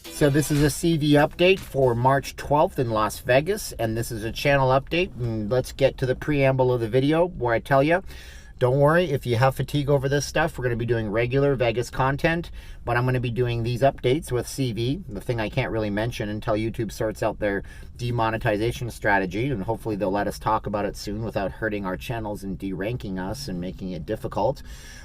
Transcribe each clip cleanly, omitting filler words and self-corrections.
So this is a CV update for March 12th in Las Vegas, and this is a channel update. And let's get to the preamble of the video where I tell you, don't worry if you have fatigue over this stuff. We're going to be doing regular Vegas content, but I'm going to be doing these updates with CV, the thing I can't really mention until YouTube sorts out their demonetization strategy, and hopefully they'll let us talk about it soon without hurting our channels and deranking us and making it difficult.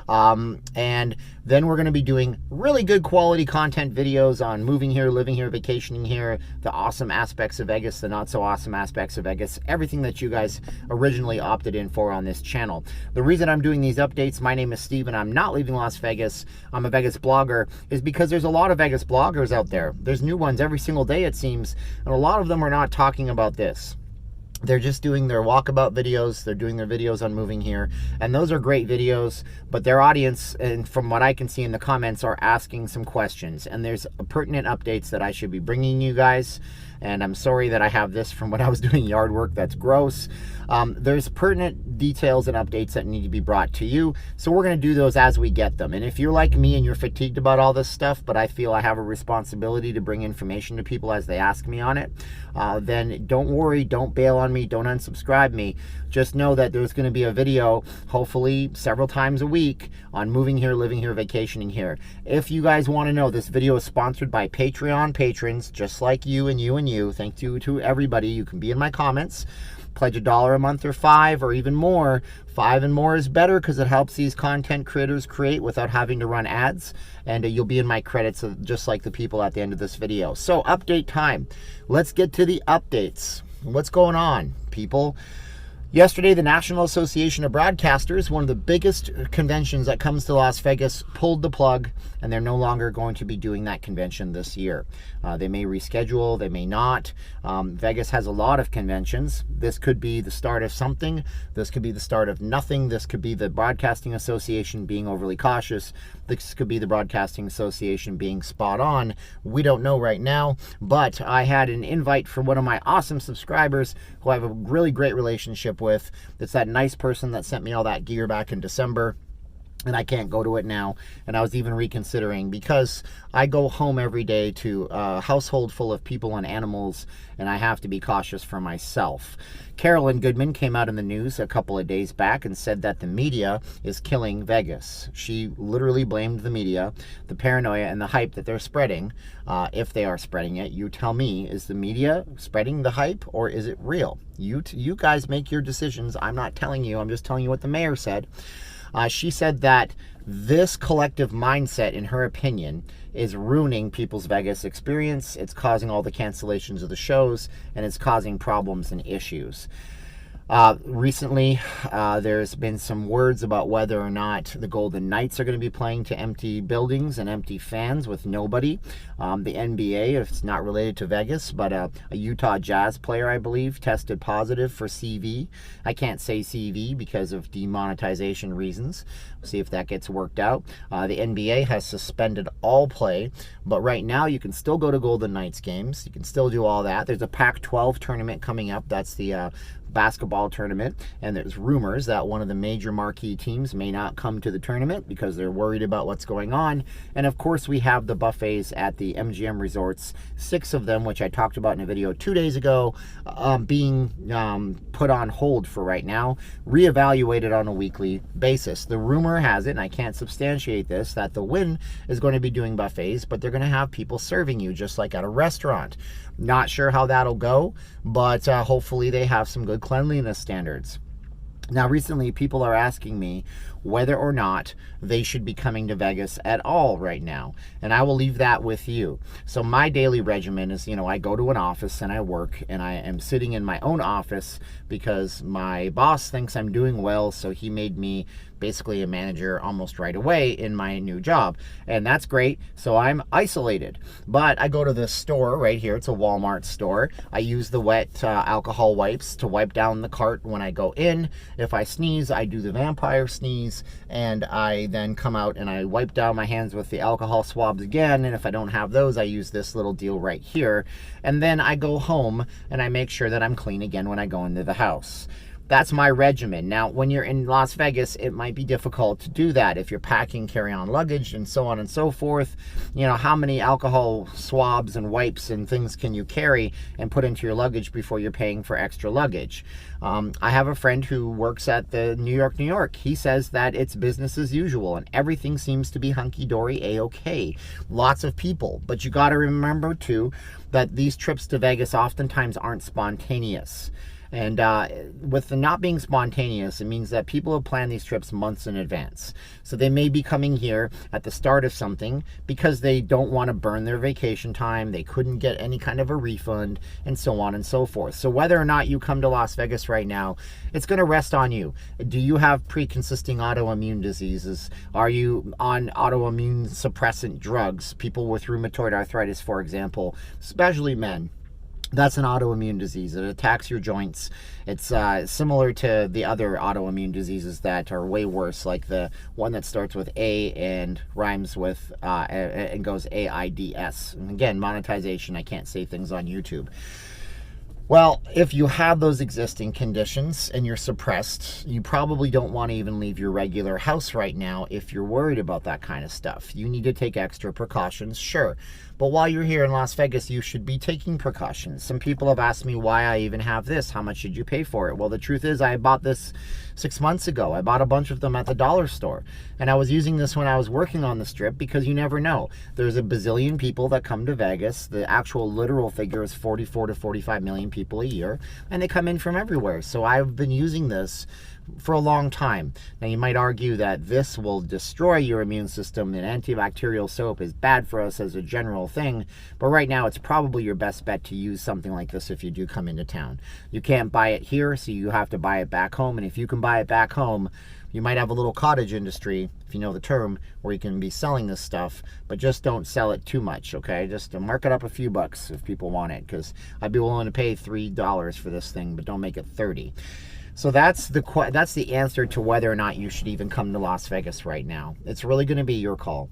And then we're going to be doing really good quality content videos on moving here, living here, vacationing here, the awesome aspects of Vegas, the not so awesome aspects of Vegas, everything that you guys originally opted in for on this channel. The reason I'm doing these updates, my name is Steven, I'm not leaving Las Vegas, I'm a Vegas blogger, is because there's a lot of Vegas bloggers out there. There's new ones every single day, it seems, and a lot of them are not talking about this. They're just doing their walkabout videos. They're doing their videos on moving here. And those are great videos, but their audience, and from what I can see in the comments, are asking some questions. And there's pertinent updates that I should be bringing you guys. And I'm sorry that I have this from when I was doing yard work. That's gross. There's pertinent details and updates that need to be brought to you. So we're going to do those as we get them. And if you're like me and you're fatigued about all this stuff, but I feel I have a responsibility to bring information to people as they ask me on it, then don't worry, don't bail on me, don't unsubscribe me. Just know that there's going to be a video, hopefully several times a week, on moving here, living here, vacationing here. If you guys want to know, this video is sponsored by Patreon patrons, just like you and you and you. Thank you to everybody. You can be in my comments. Pledge $1 a month or $5 or even more. $5 and more is better because it helps these content creators create without having to run ads. And you'll be in my credits just like the people at the end of this video. So update time. Let's get to the updates. What's going on, people? Yesterday, the National Association of Broadcasters, one of the biggest conventions that comes to Las Vegas, pulled the plug, and they're no longer going to be doing that convention this year. They may reschedule, they may not. Vegas has a lot of conventions. This could be the start of something. This could be the start of nothing. This could be the Broadcasting Association being overly cautious. This could be the Broadcasting Association being spot on. We don't know right now, but I had an invite from one of my awesome subscribers who I have a really great relationship with. It's that nice person that sent me all that gear back in December, and I can't go to it now. And I was even reconsidering, because I go home every day to a household full of people and animals, and I have to be cautious for myself. Carolyn Goodman came out in the news a couple of days back and said that the media is killing Vegas. She literally blamed the media, the paranoia and the hype that they're spreading. If they are spreading it, you tell me, is the media spreading the hype or is it real? You guys make your decisions. I'm not telling you. I'm just telling you what the mayor said. She said that this collective mindset, in her opinion, is ruining people's Vegas experience. It's causing all the cancellations of the shows, and it's causing problems and issues. Recently, there's been some words about whether or not the Golden Knights are going to be playing to empty buildings and empty fans with nobody. The NBA, it's not related to Vegas, but a Utah Jazz player, I believe, tested positive for CV. I can't say CV because of demonetization reasons. We'll see if that gets worked out. The NBA has suspended all play, but right now you can still go to Golden Knights games. You can still do all that. There's a Pac-12 tournament coming up. That's the basketball tournament, and there's rumors that one of the major marquee teams may not come to the tournament because they're worried about what's going on. And of course, we have the buffets at the MGM resorts, 6 of them, which I talked about in a video 2 days ago, being put on hold for right now, reevaluated on a weekly basis. The rumor has it, and I can't substantiate this, that the Wynn is going to be doing buffets, but they're going to have people serving you just like at a restaurant. Not sure how that'll go, but hopefully they have some good cleanliness standards. Now, recently, people are asking me whether or not they should be coming to Vegas at all right now, and I will leave that with you. So my daily regimen is, I go to an office and I work, and I am sitting in my own office because my boss thinks I'm doing well, so he made me basically a manager almost right away in my new job, and that's great. So I'm isolated, but I go to this store right here. It's a Walmart store. I use the wet alcohol wipes to wipe down the cart when I go in. If I sneeze, I do the vampire sneeze, and I then come out and I wipe down my hands with the alcohol swabs again, and if I don't have those, I use this little deal right here, and then I go home and I make sure that I'm clean again when I go into the house. That's my regimen. Now, when you're in Las Vegas, it might be difficult to do that. If you're packing carry-on luggage and so on and so forth, you know, how many alcohol swabs and wipes and things can you carry and put into your luggage before you're paying for extra luggage? I have a friend who works at the New York. He says that it's business as usual and everything seems to be hunky-dory, a-okay. Lots of people. But you got to remember, too, that these trips to Vegas oftentimes aren't spontaneous. And with the not being spontaneous, it means that people have planned these trips months in advance. So they may be coming here at the start of something because they don't want to burn their vacation time. They couldn't get any kind of a refund and so on and so forth. So whether or not you come to Las Vegas right now, it's going to rest on you. Do you have pre-consisting autoimmune diseases? Are you on autoimmune suppressant drugs? People with rheumatoid arthritis, for example, especially men. That's an autoimmune disease. It attacks your joints. It's similar to the other autoimmune diseases that are way worse, like the one that starts with A and rhymes with and goes AIDS. And again, monetization. I can't say things on YouTube. Well, if you have those existing conditions and you're suppressed, you probably don't want to even leave your regular house right now if you're worried about that kind of stuff. You need to take extra precautions, sure. But while you're here in Las Vegas, you should be taking precautions. Some people have asked me why I even have this. How much did you pay for it? Well, the truth is I bought this 6 months ago. I bought a bunch of them at the dollar store. And I was using this when I was working on the strip because you never know. There's a bazillion people that come to Vegas. The actual literal figure is 44 to 45 million people a year. And they come in from everywhere. So I've been using this for a long time. Now you might argue that this will destroy your immune system and antibacterial soap is bad for us as a general thing, but right now it's probably your best bet to use something like this if you do come into town. You can't buy it here, so you have to buy it back home, and if you can buy it back home, you might have a little cottage industry, if you know the term, where you can be selling this stuff, but just don't sell it too much, okay? Just mark it up a few bucks if people want it, because I'd be willing to pay $3 for this thing, but don't make it 30. So that's the answer to whether or not you should even come to Las Vegas right now. It's really going to be your call.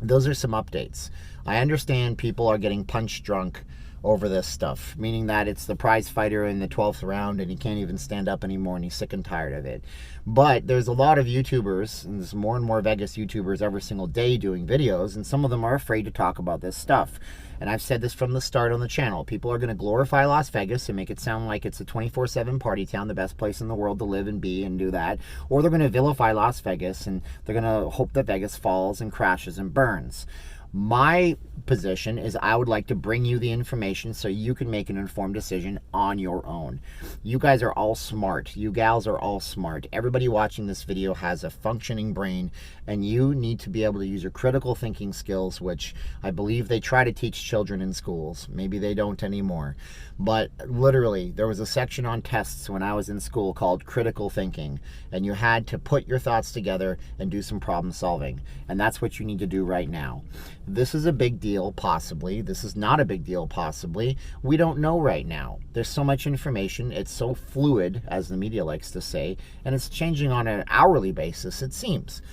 Those are some updates. I understand people are getting punch drunk over this stuff, meaning that it's the prize fighter in the 12th round and he can't even stand up anymore and he's sick and tired of it. But there's a lot of YouTubers, and there's more and more Vegas YouTubers every single day doing videos, and some of them are afraid to talk about this stuff. And I've said this from the start on the channel. People are going to glorify Las Vegas and make it sound like it's a 24/7 party town, the best place in the world to live and be and do that. Or they're going to vilify Las Vegas and they're going to hope that Vegas falls and crashes and burns. My position is I would like to bring you the information so you can make an informed decision on your own. You guys are all smart. You gals are all smart. Everybody watching this video has a functioning brain, and you need to be able to use your critical thinking skills, which I believe they try to teach children in schools. Maybe they don't anymore. But literally, there was a section on tests when I was in school called critical thinking, and you had to put your thoughts together and do some problem solving. And that's what you need to do right now. This is a big deal, possibly. This is not a big deal, possibly. We don't know right now. There's so much information. It's so fluid, as the media likes to say, and it's changing on an hourly basis, it seems.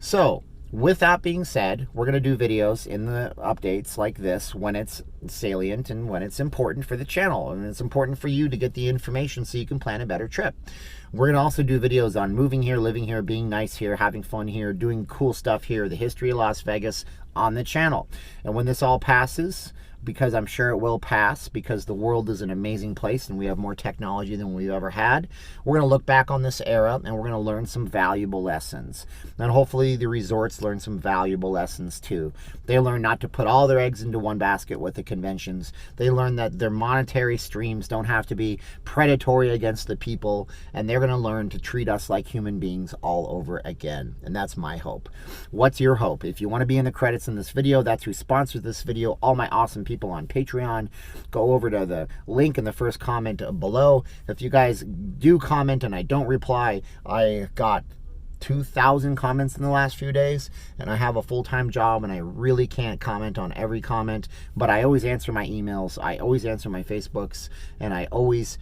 So, with that being said, we're going to do videos in the updates like this when it's salient and when it's important for the channel. And it's important for you to get the information so you can plan a better trip. We're going to also do videos on moving here, living here, being nice here, having fun here, doing cool stuff here, the history of Las Vegas on the channel. And when this all passes, because I'm sure it will pass, because the world is an amazing place and we have more technology than we've ever had, we're going to look back on this era and we're going to learn some valuable lessons. And hopefully the resorts learn some valuable lessons too. They learn not to put all their eggs into one basket with the conventions. They learn that their monetary streams don't have to be predatory against the people, and they're going to learn to treat us like human beings all over again. And that's my hope. What's your hope? If you want to be in the credits in this video, that's who sponsored this video, all my awesome people on Patreon. Go over to the link in the first comment below. If you guys do comment and I don't reply, I got 2,000 comments in the last few days, and I have a full-time job and I really can't comment on every comment, but I always answer my emails, I always answer my Facebooks, and I always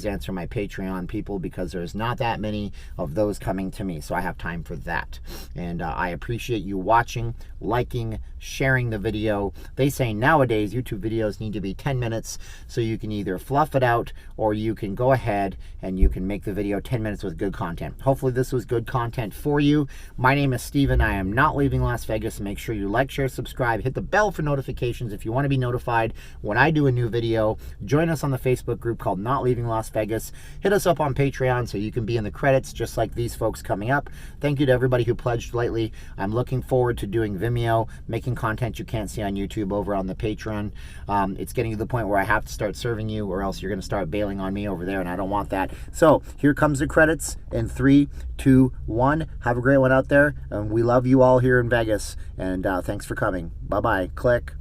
answer my Patreon people, because there's not that many of those coming to me, so I have time for that. And I appreciate you watching, liking, sharing the video. They say nowadays YouTube videos need to be 10 minutes, so you can either fluff it out or you can go ahead and you can make the video 10 minutes with good content. Hopefully this was good content for you. My name is Steven. I am not leaving Las Vegas. Make sure you like, share, subscribe, hit the bell for notifications if you want to be notified when I do a new video. Join us on the Facebook group called Not Leaving Las Vegas. Hit us up on Patreon so you can be in the credits just like these folks coming up. Thank you to everybody who pledged lately. I'm looking forward to doing Vimeo, making content you can't see on YouTube over on the Patreon. It's getting to the point where I have to start serving you, or else you're going to start bailing on me over there, and I don't want that. So here comes the credits in 3, 2, 1. Have a great one out there, and we love you all here in Vegas, and thanks for coming. Bye-bye. Click.